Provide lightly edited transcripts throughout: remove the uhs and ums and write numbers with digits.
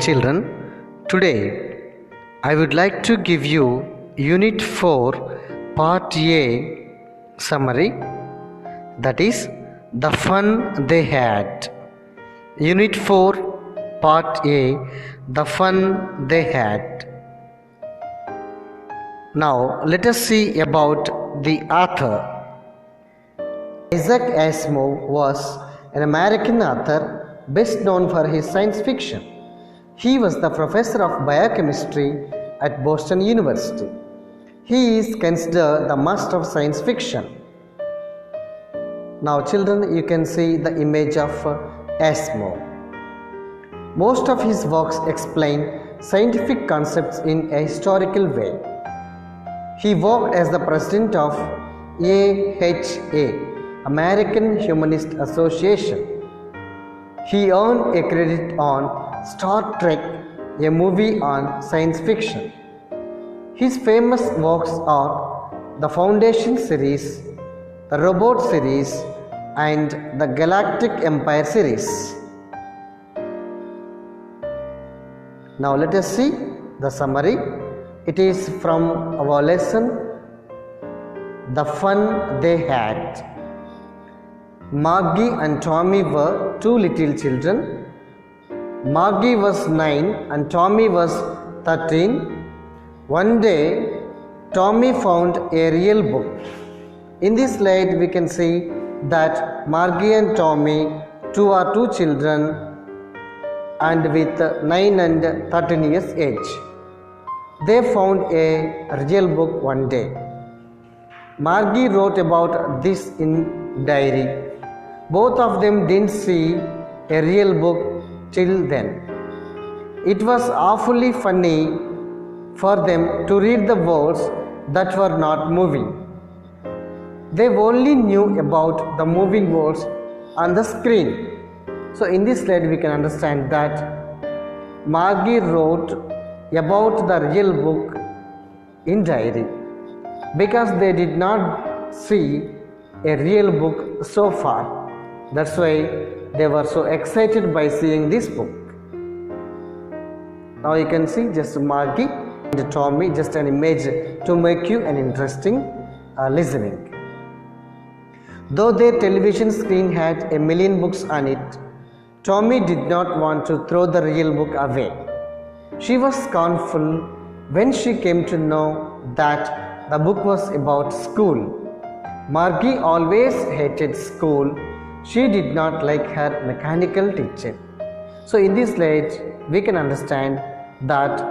children, today I would like to give you Unit 4 Part A summary, that is the fun they had. Unit 4 Part A, the fun they had. Now let us see about the author. Isaac Asimov was an American author best known for his science fiction. He was the professor of biochemistry at Boston University. He is considered the master of science fiction. Now children, you can see the image of Asimov. Most of his works explain scientific concepts in a historical way. He worked as the president of AHA, American Humanist Association. He earned a credit on Star Trek, a movie on science fiction. His famous works are the Foundation series, the Robot series, and the Galactic Empire series. Now let us see the summary. It is from our lesson, The Fun They Had. Margie and Tommy were two little children. Margie was 9 and Tommy was 13. One day, Tommy found a real book. In this slide, we can see that Margie and Tommy are two children and with 9 and 13 years age. They found a real book one day. Margie wrote about this in diary. Both of them didn't see a real book till then. It was awfully funny for them to read the words that were not moving. They only knew about the moving words on the screen. So in this slide we can understand that Margie wrote about the real book in diary because they did not see a real book so far. That's why they were so excited by seeing this book. Now you can see just Margie and Tommy, just an image to make you an interesting listening. Though their television screen had a million books on it, Tommy did not want to throw the real book away. She was scornful when she came to know that the book was about school. Margie always hated school. She did not like her mechanical teacher. So in this slide, we can understand that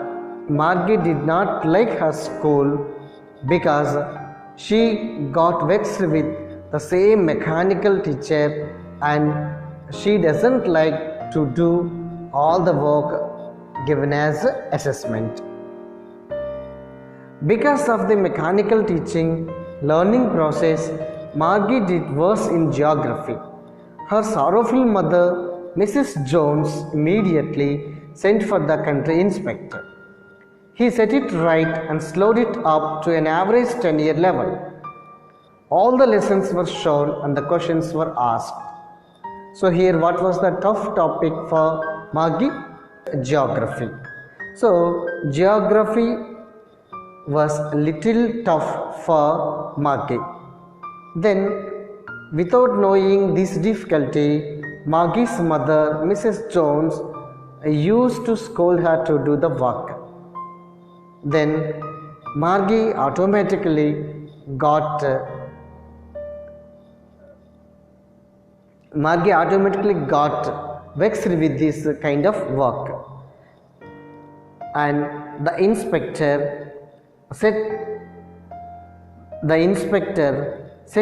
Margie did not like her school because she got vexed with the same mechanical teacher and she doesn't like to do all the work given as assessment. Because of the mechanical teaching learning process, Margie did worse in geography. Her sorrowful mother, Mrs. Jones, immediately sent for the country inspector. He set it right and slowed it up to an average 10-year level. All the lessons were shown and the questions were asked. So here what was the tough topic for Margie? Geography. So geography was a little tough for Margie. Then, without knowing this difficulty, Margie's mother, Mrs. Jones, used to scold her to do the work. Then Margie automatically got vexed with this kind of work, and the inspector set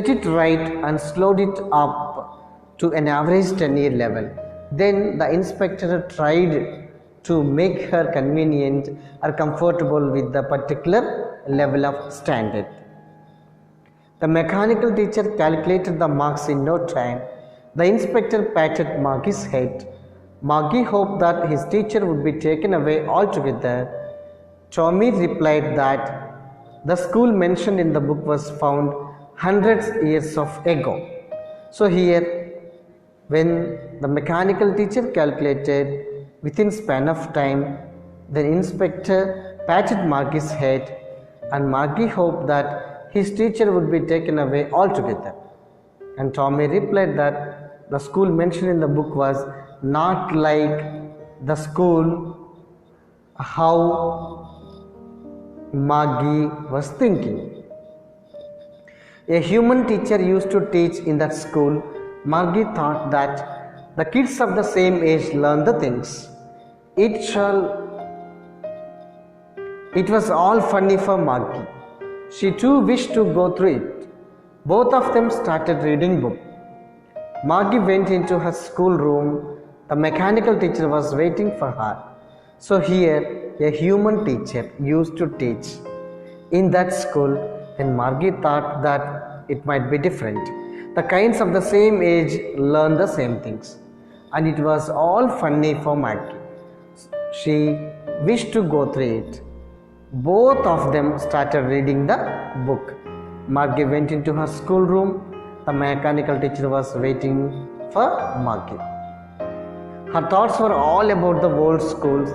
it right and slowed it up to an average 10-year level. Then the inspector tried to make her convenient or comfortable with the particular level of standard. The mechanical teacher calculated the marks in no time. The inspector patted Margie's head. Margie hoped that his teacher would be taken away altogether. Tommy replied that the school mentioned in the book was found hundreds of years ago. So here, when the mechanical teacher calculated Within span of time, the inspector patted Margie's head, and Margie hoped that his teacher would be taken away altogether. And Tommy replied that the school mentioned in the book was not like the school how Margie was thinking. A human teacher used to teach in that school. Margie thought that the kids of the same age learn the things. It was all funny for Margie. She too wished to go through it. Both of them started reading book. Margie went into her schoolroom. The mechanical teacher was waiting for her. So here a human teacher used to teach in that school, and Margie thought that it might be different. The kinds of the same age learn the same things, and it was all funny for Margie. She wished to go through it. Both of them started reading the book. Margie went into her schoolroom. The mechanical teacher was waiting for Margie. Her thoughts were all about the old schools.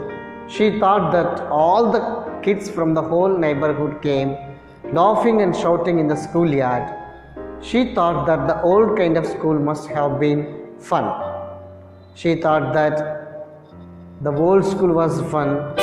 She thought that all the kids from the whole neighborhood came, laughing and shouting in the schoolyard. She thought that the old kind of school must have been fun. She thought that the old school was fun.